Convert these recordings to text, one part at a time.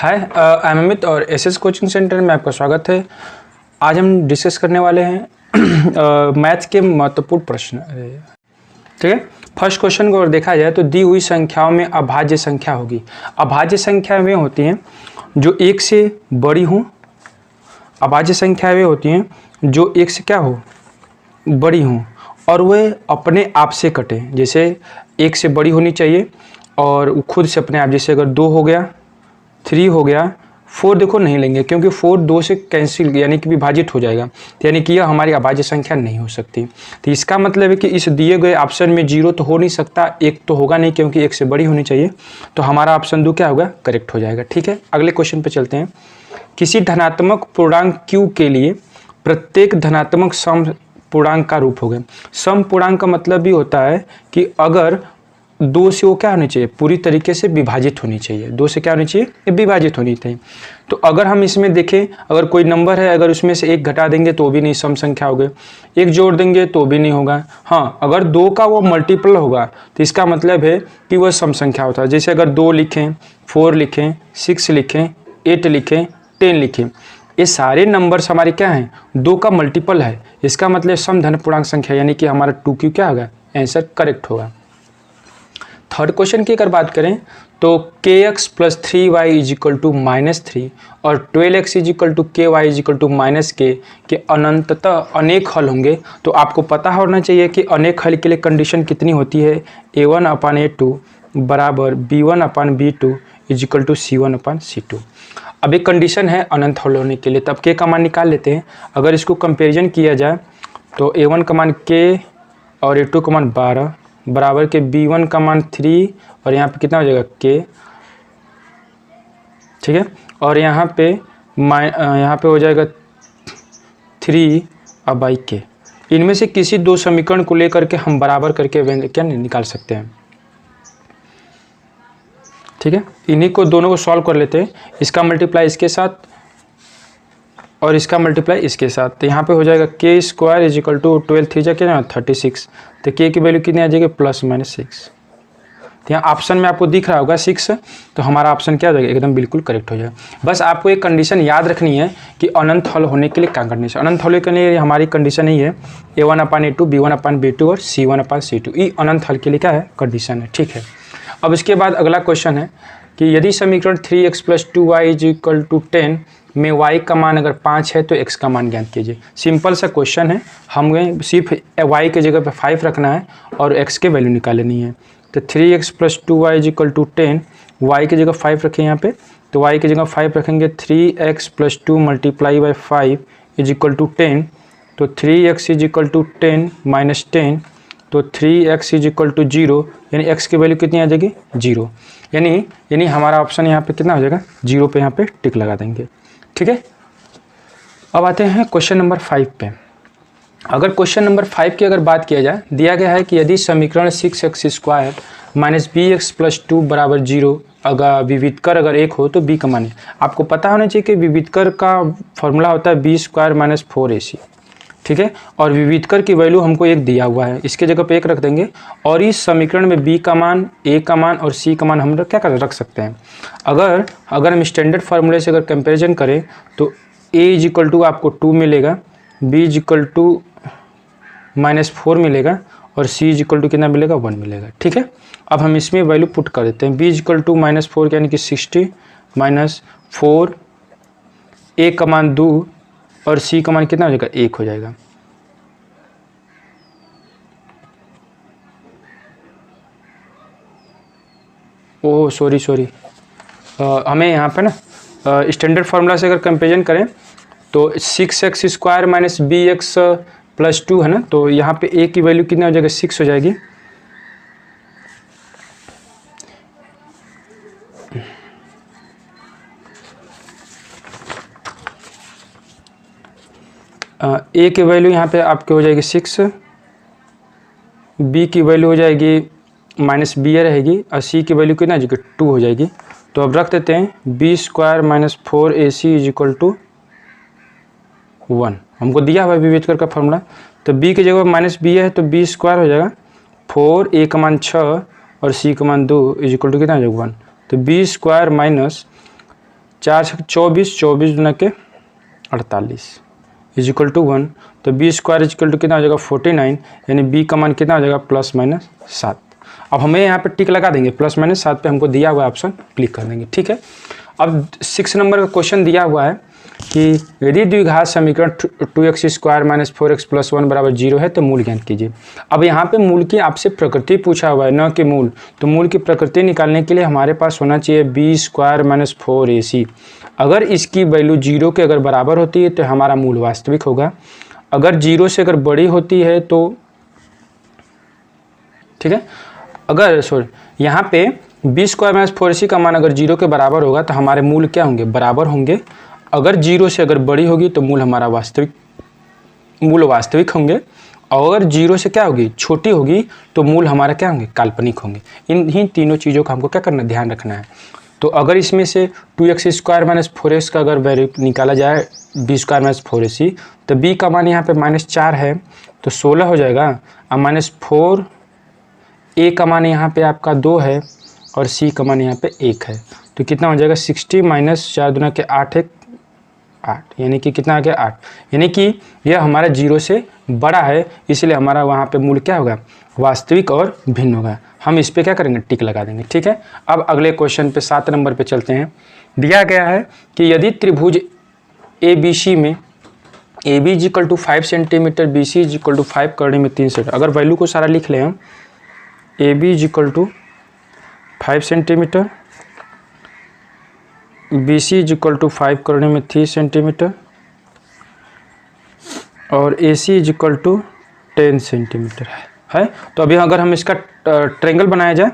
Hi, I am Amit और SS coaching centre में आपका स्वागत है। आज हम डिस्कस करने वाले हैं मैथ के महत्वपूर्ण प्रश्न। ठीक है, फर्स्ट क्वेश्चन को अगर देखा जाए तो दी हुई संख्याओं में अभाज्य संख्या होगी। अभाज्य संख्या वे होती हैं जो एक से बड़ी हों। अभाज्य संख्या वे होती हैं जो एक से क्या हो, बड़ी हों और वे अपने आप से कटे। जैसे एक से बड़ी होनी चाहिए और खुद से अपने आप, जैसे अगर 2 हो गया, 3 हो गया, 4 देखो नहीं लेंगे क्योंकि 4 2 से कैंसिल यानी कि विभाजित हो जाएगा, तो यानी कि यह हमारी अभाज्य संख्या नहीं हो सकती। तो इसका मतलब है कि इस दिए गए ऑप्शन में 0 तो हो नहीं सकता, 1 तो होगा नहीं क्योंकि 1 से बड़ी होनी चाहिए, तो हमारा ऑप्शन 2 क्या होगा, करेक्ट हो जाएगा। ठीक है, अगले क्वेश्चन पे चलते हैं। किसी धनात्मक पूर्णांक q के लिए प्रत्येक धनात्मक सम पूर्णांक का रूप होगा। सम पूर्णांक का मतलब भी होता है कि अगर 2 से वो क्या होनी चाहिए, पूरी तरीके से विभाजित होनी चाहिए। 2 से क्या होनी चाहिए, विभाजित होनी चाहिए। तो अगर हम इसमें देखें, अगर कोई नंबर है, अगर उसमें से 1 घटा देंगे तो भी नहीं सम संख्या होगी, 1 जोड़ देंगे तो भी नहीं होगा। हाँ, अगर 2 का वो मल्टीपल होगा तो इसका मतलब है कि वह सम संख्या होता है। जैसे अगर 2 लिखें, 4 लिखें, 6 लिखें, 8 लिखें, 10 लिखें, ये सारे नंबर्स हमारे क्या हैं, 2 का मल्टीपल है। इसका मतलब सम धन पूर्णांक संख्या, यानी कि हमारा 2q क्या होगा, आंसर करेक्ट होगा। थर्ड क्वेश्चन की अगर बात करें तो kx + 3y = -3 और 12x = ky = -k के अनंततः अनेक हल होंगे। तो आपको पता होना चाहिए कि अनेक हल के लिए कंडीशन कितनी होती है, a1/a2 बराबर b1/b2 = c1/c2। अब एक कंडीशन है अनंत हल होने के लिए, तब k का मान निकाल लेते हैं। अगर इसको कंपेरिजन किया जाए तो a1 का मान k और a2 का मान 12 बराबर के b1 का मान 3 और यहाँ पे कितना हो जाएगा k। ठीक है, और यहाँ पे हो जाएगा 3/k। इनमें से किसी 2 समीकरण को लेकर के हम बराबर करके क्या निकाल सकते हैं। ठीक है, इन्हीं को दोनों को सॉल्व कर लेते हैं। इसका मल्टीप्लाई इसके साथ और इसका मल्टीप्लाई इसके साथ, तो यहाँ पे हो जाएगा k² = 12 3 जा क्या 36। तो k की वैल्यू कितनी आ जाएगी, +-6। तो यहाँ ऑप्शन में आपको दिख रहा होगा 6, तो हमारा ऑप्शन क्या हो जाएगा, एकदम बिल्कुल करेक्ट हो जाएगा। बस आपको एक कंडीशन याद रखनी है कि अनंत हल होने के लिए क्या कंडीशन, अनंत हल के लिए हमारी कंडीशन ही है a1/a2 b1/b2 और c1/c2। ये अनंत हल के लिए क्या है, कंडीशन है। ठीक है, अब इसके बाद अगला क्वेश्चन है कि यदि समीकरण 3x + 2y = 10 में y का मान अगर 5 है तो x का मान ज्ञात कीजिए। सिंपल सा क्वेश्चन है, हमें सिर्फ y के जगह पे 5 रखना है और x के वैल्यू निकालनी है। तो 3x + 2y = 10, y की जगह 5 रखें यहाँ पे, तो y की जगह 5 रखेंगे। 3x + 2 × 5 = 10, तो 3x = 10 - 10, तो 3x = 0, यानी x की वैल्यू कितनी आ जाएगी, 0। यानी हमारा ऑप्शन यहाँ पे कितना हो जाएगा, 0 पे यहाँ पे टिक लगा देंगे। ठीक है, अब आते हैं क्वेश्चन नंबर 5 पे। अगर क्वेश्चन नंबर 5 की अगर बात किया जाए, दिया गया है कि यदि समीकरण 6x² - bx + 2 = 0 अगर विविधकर अगर 1 हो तो b का मान है। आपको पता होना चाहिए कि विविधकर का फॉर्मूला होता है b² - 4ac। ठीक है, और विविधकर की वैल्यू हमको 1 दिया हुआ है, इसके जगह पे 1 रख देंगे और इस समीकरण में b का मान, a का मान और c का मान हम लोग क्या कर रख सकते हैं। अगर हम स्टैंडर्ड फार्मूले से अगर कंपैरिजन करें तो a = आपको 2 मिलेगा, b = -4 मिलेगा और c = कितना मिलेगा, 1 मिलेगा। ठीक है, अब हम इसमें वैल्यू पुट कर देते हैं। b = -4 यानी कि 60 - 4, a का मान 2 और c का मान कितना हो जाएगा, 1 हो जाएगा। ओह सॉरी, हमें यहाँ पे ना स्टैंडर्ड फार्मूला से अगर कंपेरिजन करें तो 6x² - bx + 2 है ना, तो यहाँ पे a की वैल्यू कितना हो जाएगा, 6 हो जाएगी। a की वैल्यू यहाँ पे आपके हो जाएगी 6, b की वैल्यू हो जाएगी -b रहेगी और c की वैल्यू कितना हो जाएगी, 2 हो जाएगी। तो अब रख देते हैं b² - 4ac = 1। हमको दिया हुआ है विविधकर का फॉर्मूला, तो b की जगह -b है तो b² हो जाएगा 4, a का मान 6 और c का मान 2 = कितना हो जाएगा, 1। तो b² - 4 24, 24 गुना के 48 इज इक्वल टू 1। तो B square is equal to कितना हो जाएगा 49, यानी बी का मान कितना हो जाएगा +-7। अब हमें यहाँ पे टिक लगा देंगे, +-7 पे हमको दिया हुआ ऑप्शन क्लिक कर देंगे, ठीक है। अब 6 नंबर का क्वेश्चन दिया हुआ है कि यदि द्विघात समीकरण 2x² - 4x + 1 = 0 है तो मूल ज्ञात कीजिए। अब यहाँ पे मूल की आपसे प्रकृति पूछा हुआ है, न कि मूल। तो मूल की प्रकृति निकालने के लिए हमारे पास होना चाहिए b² - 4ac। अगर इसकी वैल्यू 0 के अगर बराबर होती है तो हमारा मूल वास्तविक होगा, अगर 0 से अगर बड़ी होती है तो, ठीक है, अगर यहाँ पे b² - 4ac का मान अगर 0 के बराबर होगा तो हमारे मूल क्या होंगे, बराबर होंगे। अगर 0 से अगर बड़ी होगी तो मूल हमारा वास्तविक होंगे, और अगर 0 से क्या होगी, छोटी होगी तो मूल हमारा क्या होंगे, काल्पनिक होंगे। इन तीनों चीज़ों का हमको क्या करना, ध्यान रखना है। तो अगर इसमें से 2x² - 4x का अगर वैल्यू निकाला जाए b² - 4ac, तो b का मान यहाँ पे -4 है तो 16 हो जाएगा, और -4, a का मान यहाँ पे आपका 2 है और c का मान यहाँ पे 1 है, तो कितना हो जाएगा 60 - 4 दूना के 8 1 8, यानी कि कितना आ गया 8, यानी कि यह हमारा 0 से बड़ा है, इसलिए हमारा वहाँ पे मूल क्या होगा, वास्तविक और भिन्न होगा। हम इस पे क्या करेंगे, टिक लगा देंगे, ठीक है। अब अगले क्वेश्चन पे 7 नंबर पे चलते हैं। दिया गया है कि यदि त्रिभुज ABC में AB = 5 सेंटीमीटर, BC = 5 करने में 3 सेंटीमीटर, अगर वैल्यू को सारा लिख लें हम, AB = 5 सेंटीमीटर, BC = 5 करने में 3 सेंटीमीटर, और AC = 10 सेंटीमीटर है। तो अभी अगर हम इसका ट्रायंगल बनाया जाए,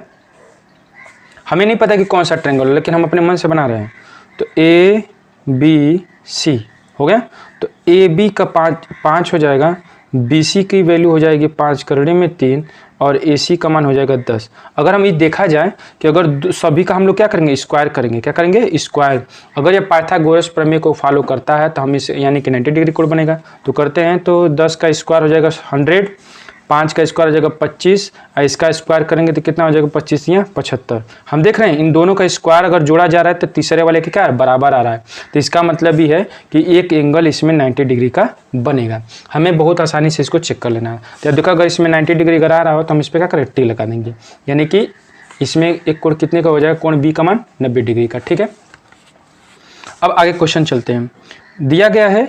हमें नहीं पता कि कौन सा ट्रायंगल है, लेकिन हम अपने मन से बना रहे हैं। तो ABC हो गया, तो AB का 5 हो जाएगा, BC की वैल्यू हो जाएगी 5 करने में 3, और AC का मान हो जाएगा 10। अगर हम ये देखा जाए कि अगर सभी का हम लोग क्या करेंगे, स्क्वायर करेंगे, क्या करेंगे, स्क्वायर। अगर ये पाइथागोरस प्रमेय को फॉलो करता है तो हम इस यानी कि 90 डिग्री कोण बनेगा। तो करते हैं, तो 10 का स्क्वायर हो जाएगा 100, 5 का स्क्वायर हो जाएगा 25, और इसका स्क्वायर करेंगे तो कितना हो जाएगा 25 या 75। हम देख रहे हैं इन दोनों का स्क्वायर अगर जोड़ा जा रहा है तो तीसरे वाले के क्या है, बराबर आ रहा है। तो इसका मतलब भी है कि एक एंगल इसमें 90 डिग्री का बनेगा। हमें बहुत आसानी से इसको चेक कर लेना है। तो देखो अगर इसमें 90 डिग्री अगर आ रहा हो तो हम इस पर क्या करें, टिक लगा देंगे, यानी कि इसमें एक कोण कितने का हो जाएगा, कोण बी का मान 90 डिग्री का, ठीक है। अब आगे क्वेश्चन चलते हैं। दिया गया है,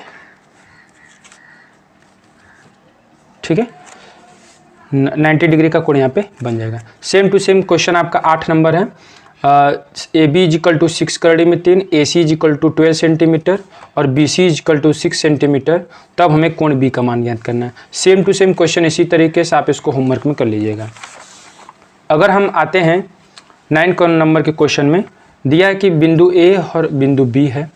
ठीक है, 90 डिग्री का कोण यहाँ पे बन जाएगा। सेम टू सेम क्वेश्चन आपका 8 नंबर है। AB = 6 करने में 3, AC = 12 सेंटीमीटर, और BC = 6 सेंटीमीटर। तब हमें कोण B का मान ज्ञात करना है। सेम टू सेम क्वेश्चन इसी तरीके से आप इसको होमवर्क में कर लीजिएगा। अगर हम आते हैं 9 नंबर के क्वेश्चन में, दिया है कि बिंदु A और बिंदु B है,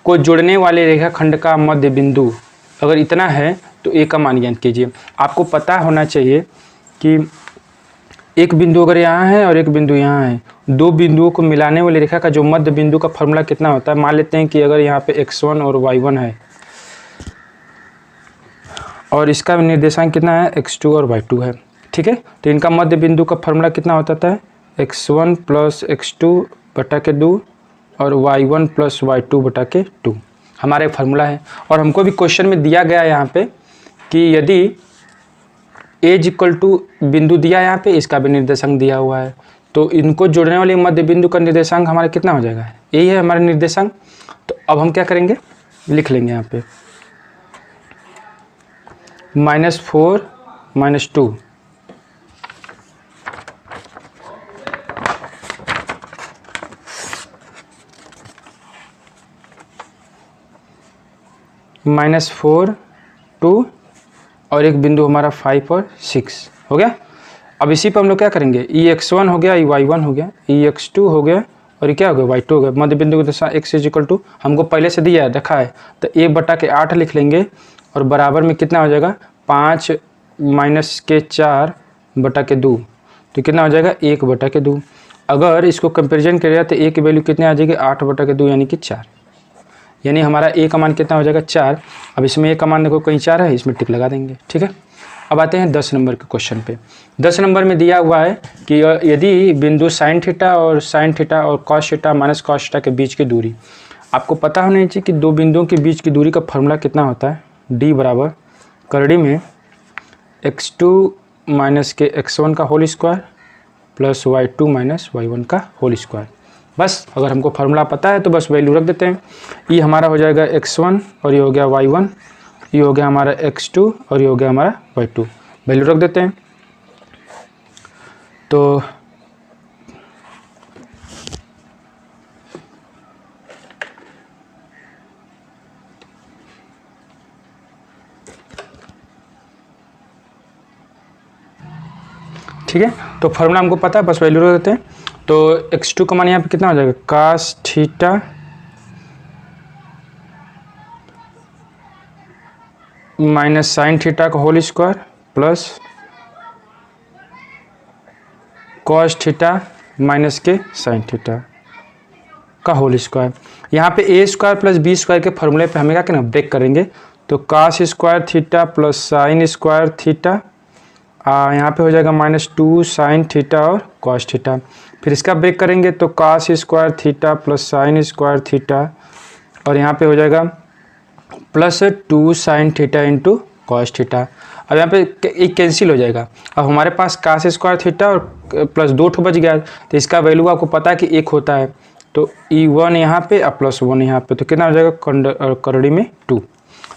को जोड़ने वाले रेखाखंड का मध्य बिंदु अगर इतना है तो A का मान ज्ञात कीजिए। आपको पता होना चाहिए कि एक बिंदु अगर यहाँ है और एक बिंदु यहाँ है, दो बिंदुओं को मिलाने वाली रेखा का जो मध्य बिंदु का फॉर्मूला कितना होता है। मान लेते हैं कि अगर यहाँ पे x1 और y1 है और इसका निर्देशांक कितना है, x2 और y2 है, ठीक है। तो इनका मध्य बिंदु का फॉर्मूला कितना होता है, x1 + x2/2 और y1 + y2/2 हमारा एक फार्मूला है। और हमको भी क्वेश्चन में दिया गया है यहाँ पे कि यदि A = बिंदु दिया है, यहाँ पे इसका भी निर्देशांक दिया हुआ है, तो इनको जोड़ने वाले मध्य बिंदु का निर्देशांक हमारा कितना हो जाएगा, यही है हमारा निर्देशांक। तो अब हम क्या करेंगे, लिख लेंगे यहाँ पे -4 - 2 -4 2 और एक बिंदु हमारा 5 और 6 हो गया। अब इसी पर हम लोग क्या करेंगे, EX1 हो गया, EY1 हो गया, EX2 हो गया, और ये क्या हो गया, Y2 हो गया। मध्य बिंदु की दशा x = हमको पहले से दिया है, रखा है, तो 1/8 लिख लेंगे, और बराबर में कितना हो जाएगा 5 - 4/2, तो कितना हो जाएगा 1/2। अगर इसको कंपेरिजन करेगा तो A की वैल्यू कितनी आ जाएगी 8/2 यानी कि 4, यानी हमारा A का मान कितना हो जाएगा 4। अब इसमें A का मान देखो कहीं 4 है, इसमें टिक लगा देंगे, ठीक है। अब आते हैं 10 नंबर के क्वेश्चन पे। 10 नंबर में दिया हुआ है कि यदि बिंदु sin θ और cos θ - cos θ के बीच की दूरी आपको पता होना चाहिए कि दो बिंदुओं के बीच की दूरी का फॉर्मूला कितना होता है। d बराबर करड़ी में x2 माइनस के x1 का whole square plus y2 minus y1 का होल स्क्वायर। बस अगर हमको फार्मूला पता है तो बस वैल्यू रख देते हैं। ये हमारा हो जाएगा x1 और ये हो गया y1, ये हो गया हमारा x2 और ये हो गया हमारा y2। वैल्यू रख देते हैं। तो ठीक है, तो फार्मूला हमको पता है, बस वैल्यू रख देते हैं। तो x2 का मान यहाँ पे कितना हो जाएगा, cos theta minus sine theta का whole square plus cos theta minus के साइन थीटा का होल स्क्वायर। यहाँ पे A square plus B square के फॉर्मूले पे हमें क्या करना, ब्रेक करेंगे। तो cos square theta plus sine square theta, यहाँ पे हो जाएगा -2 साइन थीटा और कॉस थीटा। फिर इसका ब्रेक करेंगे तो cos square theta plus sine square theta और यहाँ पे हो जाएगा +2 sine theta into cos theta. अब यहाँ पे एक कैंसिल हो जाएगा। अब हमारे पास cos स्क्वायर थीटा और प्लस 2 बच गया, तो इसका वैल्यू आपको पता है कि 1 होता है। तो E1 यहाँ पे और +1 यहाँ पे, तो कितना हो जाएगा करड़ी में 2।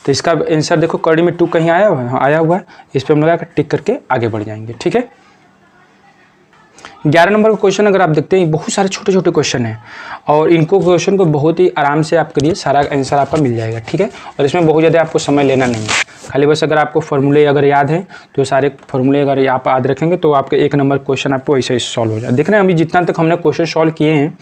तो इसका आंसर देखो, करड़ी में 2 कहीं आया हुआ है, हाँ आया हुआ है। इस पर हम लगा कर टिक करके आगे बढ़ जाएंगे। ठीक है, 11 नंबर का क्वेश्चन अगर आप देखते हैं, बहुत सारे छोटे छोटे क्वेश्चन हैं और इनको क्वेश्चन को बहुत ही आराम से आप करिए, सारा आंसर आपका मिल जाएगा। ठीक है, और इसमें बहुत ज़्यादा आपको समय लेना नहीं है, खाली बस अगर आपको फार्मूले अगर याद है तो सारे फार्मूले अगर आप याद रखेंगे तो आपके 1 नंबर क्वेश्चन आपको ऐसे ही सॉल्व हो जाए। देख रहे हैं अभी जितना तक हमने क्वेश्चन सॉल्व किए हैं,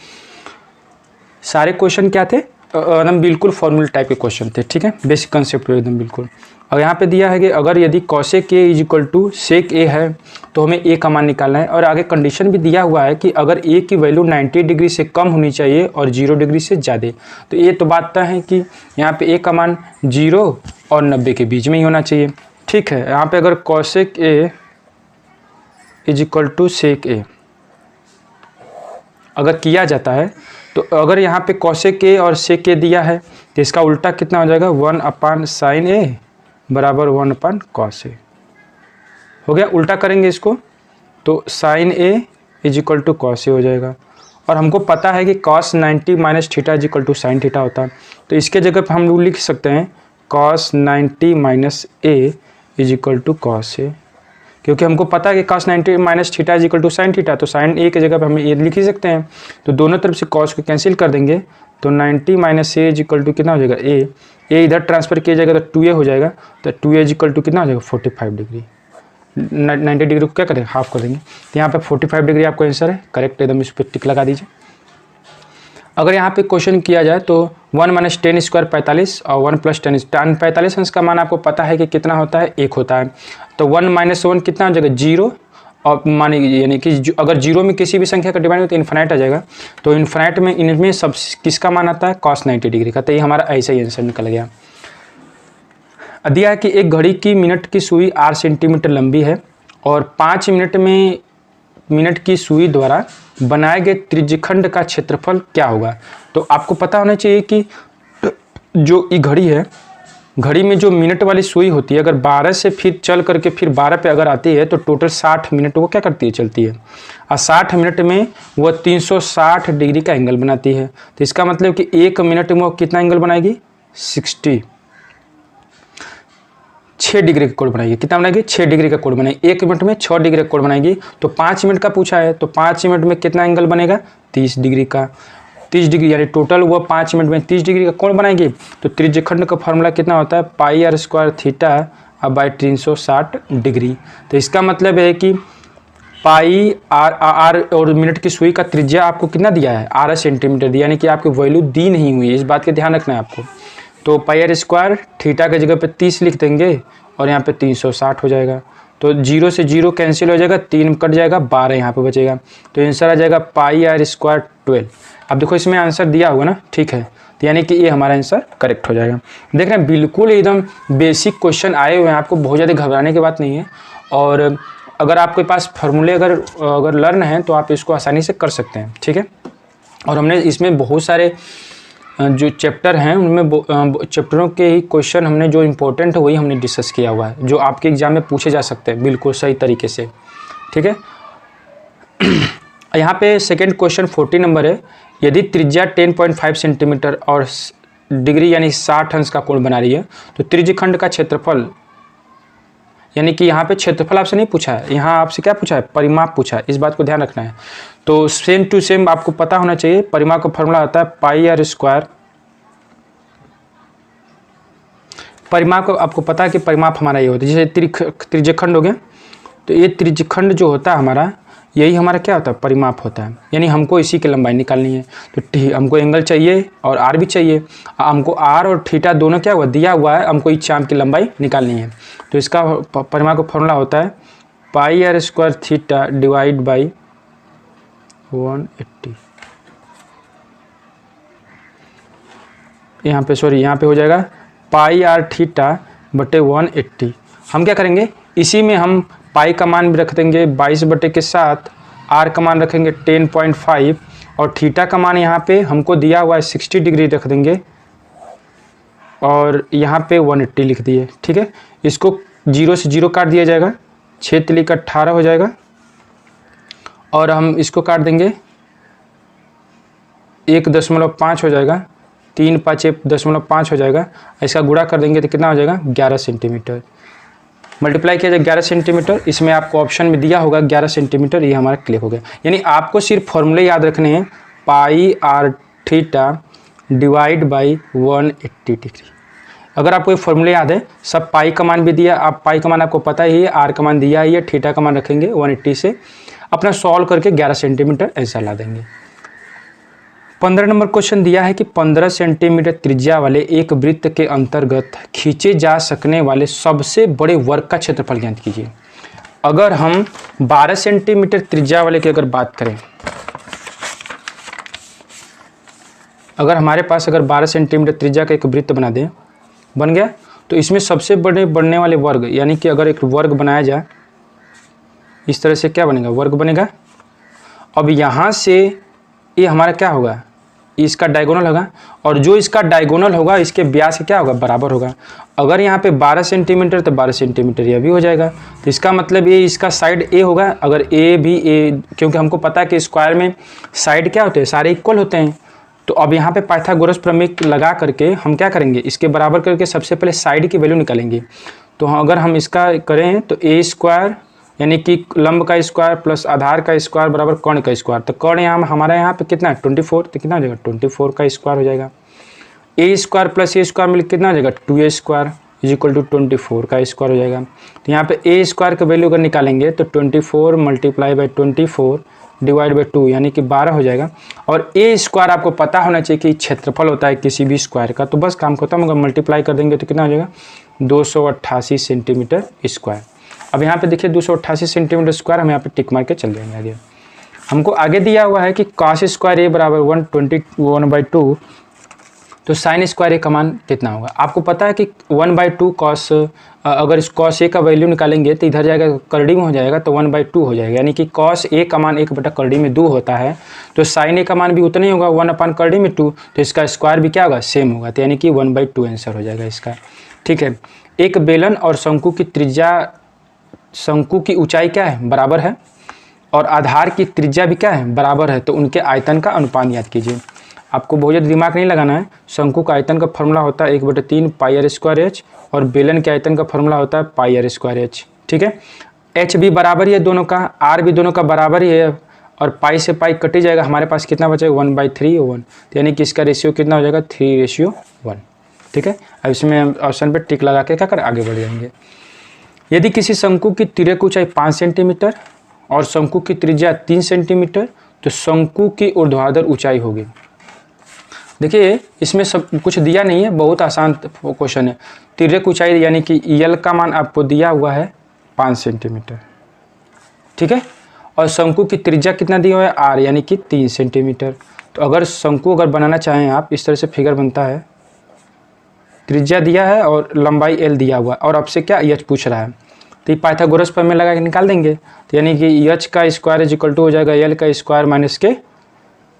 सारे क्वेश्चन क्या थे, एकदम बिल्कुल फॉर्मूला टाइप के क्वेश्चन थे। ठीक है, बेसिक कंसेप्ट एकदम बिल्कुल। और यहाँ पे दिया है कि अगर यदि कॉसेक ए इक्वल टू सेक ए है तो हमें ए का मान निकालना है। और आगे कंडीशन भी दिया हुआ है कि अगर ए की वैल्यू 90 डिग्री से कम होनी चाहिए और 0 डिग्री से ज़्यादा। तो ये तो बात तय है कि यहाँ पे ए का मान 0 और 90 के बीच में ही होना चाहिए। ठीक है, यहाँ पे अगर कॉसेक ए इक्वल टू सेक ए अगर किया जाता है, तो अगर यहाँ पे कॉसेक ए और सेक ए दिया है तो इसका उल्टा कितना हो जाएगा, 1 साइन ए बराबर 1 कॉस ए हो गया। उल्टा करेंगे इसको तो sine A equal to cos A हो जाएगा। और हमको पता है कि cos 90 minus theta equal to sine theta होता है। तो इसके जगह पे हम लोग लिख सकते हैं cos 90 minus A equal to cos A, क्योंकि हमको पता है कि cos 90 minus theta equal to sine theta, तो साइन ए की जगह पे हम ए लिख ही सकते हैं। तो दोनों तरफ से cos को कैंसिल कर देंगे तो 90 माइनस ए इक्वल टू कितना हो जाएगा, ए इधर ट्रांसफर किया जाएगा तो 2a हो जाएगा। तो 2a इक्वल टू कितना हो जाएगा, 45 डिग्री। 90 डिग्री को क्या करें, हाफ कर देंगे। तो यहाँ पे 45 डिग्री आपको आंसर है करेक्ट, एकदम इस पर टिक लगा दीजिए। अगर यहाँ पे क्वेश्चन किया जाए तो 1 माइनस 10 स्क्वायर 45 और 1 प्लस 10 tan 45 अंश का मान आपको पता है कि कितना होता है, 1 होता है। तो 1 माइनस 1 कितना हो जाएगा, 0। और माने यानी कि अगर 0 में किसी भी संख्या का डिवाइड हो तो इन्फिनाइट आ जाएगा। तो इन्फिनाइट में इनमें सब किसका मान आता है, cos 90 डिग्री का। तो ये हमारा ऐसा ही आंसर निकल गया। दिया है कि एक घड़ी की मिनट की सुई 8 सेंटीमीटर लंबी है और 5 मिनट में मिनट की सुई द्वारा बनाए गए त्रिज्यखंड का क्षेत्रफल क्या होगा। तो आपको पता होना चाहिए कि जो ये घड़ी है, घड़ी में जो मिनट वाली सुई होती है, अगर 12 से फिर चल करके फिर 12 पे अगर आती है तो टोटल 60 मिनट वो क्या करती है, चलती है। और 60 मिनट में वो 360 डिग्री का एंगल बनाती है। तो इसका मतलब कि 1 मिनट में वो कितना एंगल बनाएगी, 6 डिग्री का कोण बनाएगी। कितना बनाएगी, 6 डिग्री का कोण बनाएगी। 1 मिनट में 6 डिग्री का कोण बनाएगी। तो 5 मिनट का पूछा है तो 5 मिनट में कितना एंगल बनेगा, 30 डिग्री का। 30 डिग्री यानी टोटल वो 5 मिनट में 30 डिग्री का कोण बनाएगी। तो त्रिज्यखंड का फॉर्मूला कितना होता है, पाई r square theta by 360 degree. तो इसका मतलब है कि पाई आर और मिनट की सुई का त्रिज्या आपको कितना दिया है, 8 सेंटीमीटर दिया, यानी कि आपकी वैल्यू दी नहीं हुई है, इस बात का ध्यान रखना है आपको। तो पाई r स्क्वायर थीटा की जगह पे 30 लिख देंगे और यहाँ पे 360 हो जाएगा। तो 0 से 0 कैंसिल हो जाएगा, 3 कट जाएगा, 12 यहाँ पे बचेगा। तो आंसर आ जाएगा पाई r स्क्वायर 12। अब देखो इसमें आंसर दिया हुआ ना, ठीक है, तो यानी कि ये हमारा आंसर करेक्ट हो जाएगा। देख रहे हैं बिल्कुल एकदम बेसिक क्वेश्चन आए हुए हैं, आपको बहुत ज़्यादा घबराने की बात नहीं है। और अगर आपके पास फार्मूले अगर लर्न हैं तो आप इसको आसानी से कर सकते हैं। ठीक है, और हमने इसमें बहुत सारे जो चैप्टर हैं उनमें चैप्टरों के ही क्वेश्चन हमने जो इम्पोर्टेंट है वही हमने डिस्कस किया हुआ है, जो आपके एग्जाम में पूछे जा सकते हैं बिल्कुल सही तरीके से। ठीक है, यहाँ पे सेकंड क्वेश्चन 40 नंबर है। यदि त्रिज्या 10.5 सेंटीमीटर और डिग्री यानी 60 अंश का कोण बना रही है तो त्रिज्यखंड का क्षेत्रफल, यानी कि यहाँ पे क्षेत्रफल आपसे नहीं पूछा है, यहाँ आपसे क्या पूछा है, परिमाप पूछा है। इस बात को ध्यान रखना है। तो सेम टू सेम आपको पता होना चाहिए, परिमाप का फॉर्मूला आता है पाई आर स्क्वायर। परिमाप को आपको पता है कि परिमाप हमारा ये होता है, जैसे त्रिज्यखंड हो गया, तो ये त्रिज्यखंड जो होता है हमारा, यही हमारा क्या होता है, परिमाप होता है। यानी हमको इसी की लंबाई निकालनी है, तो हमको एंगल चाहिए और आर भी चाहिए। हमको आर और थीटा दोनों क्या हुआ, दिया हुआ है, हमको इस चाप की लंबाई निकालनी है। तो इसका परिमाप का फॉर्मूला होता है pi r square theta divide by 180। यहाँ पे हो जाएगा पाई आर थीटा बटे 180। हम क्या करेंगे, इसी में हम पाई का मान भी रख देंगे 22 बटे के साथ, आर का मान रखेंगे 10.5 और थीटा का मान यहाँ पे हमको दिया हुआ है 60 डिग्री रख देंगे और यहाँ पे 180 लिख दिए। ठीक है, इसको 0 से 0 काट दिया जाएगा, 6 तिली का 18 हो जाएगा और हम इसको काट देंगे 1.5 हो जाएगा, 3 5 1.5 हो जाएगा। इसका गुणा कर देंगे तो कितना हो जाएगा, 11 सेंटीमीटर। मल्टीप्लाई किया जाए 11 सेंटीमीटर, इसमें आपको ऑप्शन में दिया होगा 11 सेंटीमीटर, ये हमारा क्लिक हो गया। यानी आपको सिर्फ फॉर्मूले याद रखने हैं, pi r theta divide by 180 degree. अगर आपको ये फॉर्मूले याद है, सब पाई का मान भी दिया, आप पाई का मान आपको पता ही है, आर का मान दिया ही है, थीटा का मान रखेंगे 180 से, अपना सॉल्व करके 11 सेंटीमीटर ऐसा ला देंगे। 15 नंबर क्वेश्चन दिया है कि 15 सेंटीमीटर त्रिज्या वाले एक वृत्त के अंतर्गत खींचे जा सकने वाले सबसे बड़े वर्ग का क्षेत्रफल ज्ञात कीजिए। अगर हम 12 सेंटीमीटर त्रिज्या वाले की अगर बात करें, अगर हमारे पास अगर 12 सेंटीमीटर त्रिज्या का एक वृत्त बना दें, बन गया, तो इसमें सबसे बड़े बनने वाले वर्ग, यानी कि अगर एक वर्ग बनाया जाए इस तरह से, क्या बनेगा, वर्ग बनेगा। अब यहाँ से ये हमारा क्या होगा, इसका डायगोनल होगा और जो इसका डायगोनल होगा इसके व्यास के क्या होगा, बराबर होगा। अगर यहाँ पे 12 सेंटीमीटर तो 12 सेंटीमीटर यह भी हो जाएगा। तो इसका मतलब ये इसका साइड ए होगा। अगर ए भी ए, क्योंकि हमको पता है कि स्क्वायर में साइड क्या होते हैं, सारे इक्वल होते हैं। तो अब यहाँ पे पाइथागोरस प्रमेय लगा करके हम क्या करेंगे, इसके बराबर करके सबसे पहले साइड की वैल्यू निकालेंगे। तो अगर हम इसका करें तो ए स्क्वायर यानी कि लंब का स्क्वायर प्लस आधार का स्क्वायर बराबर कर्ण का स्क्वायर। तो कर्ण यहाँ हमारा यहाँ पे कितना है, 24, तो कितना हो जाएगा, 24 का स्क्वायर हो जाएगा। ए स्क्वायर प्लस ए स्क्वायर मिल कितना हो जाएगा, 2a square is equal to 24 का स्क्वायर हो जाएगा। तो यहाँ पे ए स्क्वायर का वैल्यू अगर निकालेंगे तो 24 मल्टीप्लाई बाई 24 डिवाइड बाई 2 यानी कि 12 हो जाएगा। और ए स्क्वायर आपको पता होना चाहिए कि क्षेत्रफल होता है किसी भी स्क्वायर का। तो बस काम खत्म, अगर मल्टीप्लाई कर देंगे तो कितना हो जाएगा, 288 सेंटीमीटर स्क्वायर। अब यहाँ पे देखिए 288 सेंटीमीटर स्क्वायर, हम यहाँ पे टिक मार के चल जाएंगे आगे। हमको आगे दिया हुआ है कि cos स्क्वायर ए बराबर 121/2, तो साइन स्क्वायर ए का मान कितना होगा। आपको पता है कि 1/2 कॉस, अगर इस cos ए का वैल्यू निकालेंगे तो इधर जाएगा करड़ी में हो जाएगा, तो 1/2 हो जाएगा। यानी कि cos ए का मान 1/2 होता है, तो साइन ए का मान भी उतना ही होगा 1/2, तो इसका स्क्वायर भी क्या होगा, सेम होगा। तो यानी कि 1/2 आंसर हो जाएगा इसका। ठीक है, एक बेलन और शंकु की त्रिज्या, शंकु की ऊंचाई क्या है, बराबर है, और आधार की त्रिज्या भी क्या है, बराबर है। तो उनके आयतन का अनुपात याद कीजिए। आपको बहुत ज़्यादा दिमाग नहीं लगाना है। शंकु का आयतन का फॉर्मूला होता है 1/3 पाई आर स्क्वायर एच, और बेलन के आयतन का फॉर्मूला होता है पाई आर स्क्वायर एच। ठीक है, एच भी बराबर ही है दोनों का, आर भी दोनों का बराबर ही है, और पाई से पाई कट ही जाएगा, हमारे पास कितना बचेगा, 1/3 और 1, तो यानी कि इसका रेशियो कितना हो जाएगा, 3:1। ठीक है, अब इसमें ऑप्शन पर टिक लगा के क्या कर आगे बढ़ जाएंगे। यदि किसी शंकु की तिर्यक ऊंचाई 5 सेंटीमीटर और शंकु की त्रिज्या 3 सेंटीमीटर, तो शंकु की ऊर्ध्वाधर ऊंचाई होगी। देखिए इसमें सब कुछ दिया नहीं है, बहुत आसान क्वेश्चन है। तिर्यक ऊंचाई यानी कि यल का मान आपको दिया हुआ है 5 सेंटीमीटर। ठीक है, और शंकु की त्रिज्या कितना दिया हुआ है, आर यानी कि 3 सेंटीमीटर। तो अगर शंकु अगर बनाना चाहें आप, इस तरह से फिगर बनता है, त्रिज्या दिया है और लंबाई एल दिया हुआ है, और आपसे क्या एच पूछ रहा है, तो ये पाइथागोरस प्रमेय लगा के निकाल देंगे। तो यानी कि एच का स्क्वायर इज इक्वल टू हो जाएगा एल का स्क्वायर माइनस के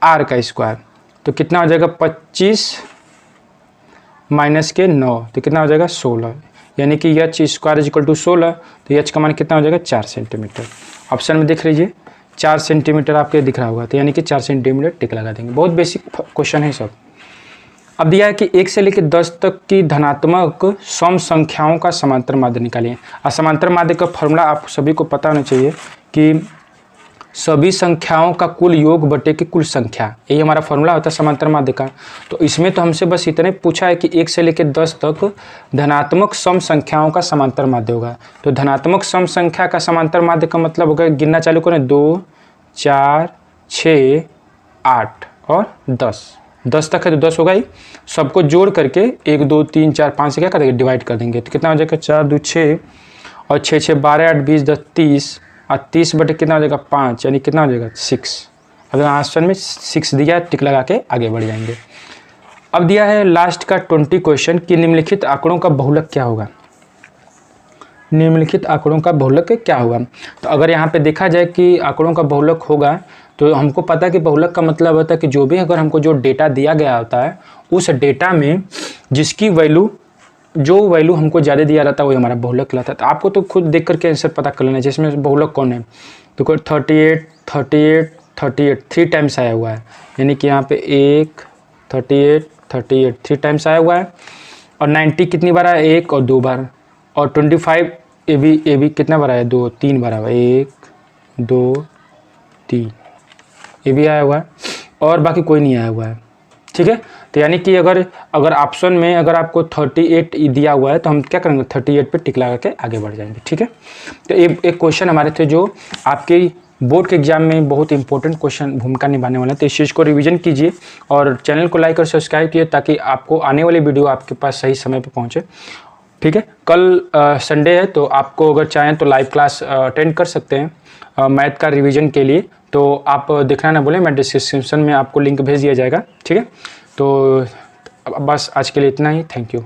आर का स्क्वायर। तो कितना हो जाएगा 25 माइनस के 9 तो कितना हो जाएगा 16, यानी कि H square is equal to 16, तो एच का मान कितना हो जाएगा 4 सेंटीमीटर। ऑप्शन में देख लीजिए 4 सेंटीमीटर आपके दिख रहा होगा, तो यानी कि 4 सेंटीमीटर टिक लगा देंगे। बहुत बेसिक क्वेश्चन है सब। अब दिया है कि 1 से लेकर 10 तक की धनात्मक सम संख्याओं का समांतर माध्य निकालिए। और समांतर माध्य का फॉर्मूला आप सभी को पता होना चाहिए कि सभी संख्याओं का कुल योग बटे की कुल संख्या, यही हमारा फॉर्मूला होता है समांतर माध्य का। तो इसमें तो हमसे बस इतने पूछा है कि 1 से लेकर 10 तक धनात्मक सम संख्याओं का समांतर माध्य होगा। तो धनात्मक सम संख्या का समांतर माध्य का मतलब होगा, गिनना चालू करें, 2 4 6 8 और 10 तक है तो 10 होगा ही। सबको जोड़ करके 1 2 3 4 5 से क्या कर देंगे, डिवाइड कर देंगे, तो कितना हो जाएगा 4 2 6 और 6 6 12 8 20 10 30 और 30 बटे कितना हो जाएगा 5, यानी कितना हो जाएगा 6। अगर आंसर में 6 दिया है, टिक लगा के आगे बढ़ जाएंगे। अब दिया है लास्ट का 20 क्वेश्चन कि निम्नलिखित आंकड़ों का बहुलक क्या होगा। निम्नलिखित आंकड़ों का बहुलक क्या होगा। तो अगर यहाँ पे देखा जाए कि आंकड़ों का बहुलक होगा, तो हमको पता है कि बहुलक का मतलब होता है कि जो भी अगर हमको जो डेटा दिया गया होता है, उस डेटा में जिसकी वैल्यू जो वैल्यू हमको ज़्यादा दिया रहता है वही हमारा बहुलक कहलाता है। तो आपको तो खुद देख करके आंसर पता कर लेना है जिसमें बहुलक कौन है। तो 38 38 38 3 टाइम्स आया हुआ है, यानी कि यहाँ पे 1 38 38 3 टाइम्स आया हुआ है। और 90 कितनी बार आया, 1 और 2 बार। और 25 ये भी कितना बार आया, 2 3 बार आया, 1 2 3 ये भी आया हुआ है, और बाकी कोई नहीं आया हुआ है। ठीक है, तो यानी कि अगर ऑप्शन में अगर आपको 38 दिया हुआ है तो हम क्या करेंगे, 38 पे टिक लगा के आगे बढ़ जाएंगे। ठीक है, तो एक क्वेश्चन हमारे थे जो आपके बोर्ड के एग्जाम में बहुत इंपॉर्टेंट क्वेश्चन भूमिका निभाने वाला है। तो इस चीज़ को रिवीजन कीजिए और चैनल को लाइक और सब्सक्राइब कीजिए ताकि आपको आने वाली वीडियो आपके पास सही समय पर पहुँचे। ठीक है, कल संडे है तो आपको अगर चाहें तो लाइव क्लास अटेंड कर सकते हैं मैथ का रिवीजन के लिए। तो आप देखना ना बोलें, मैं डिस्क्रिप्शन में आपको लिंक भेज दिया जाएगा। ठीक है, तो बस आज के लिए इतना ही। Thank you.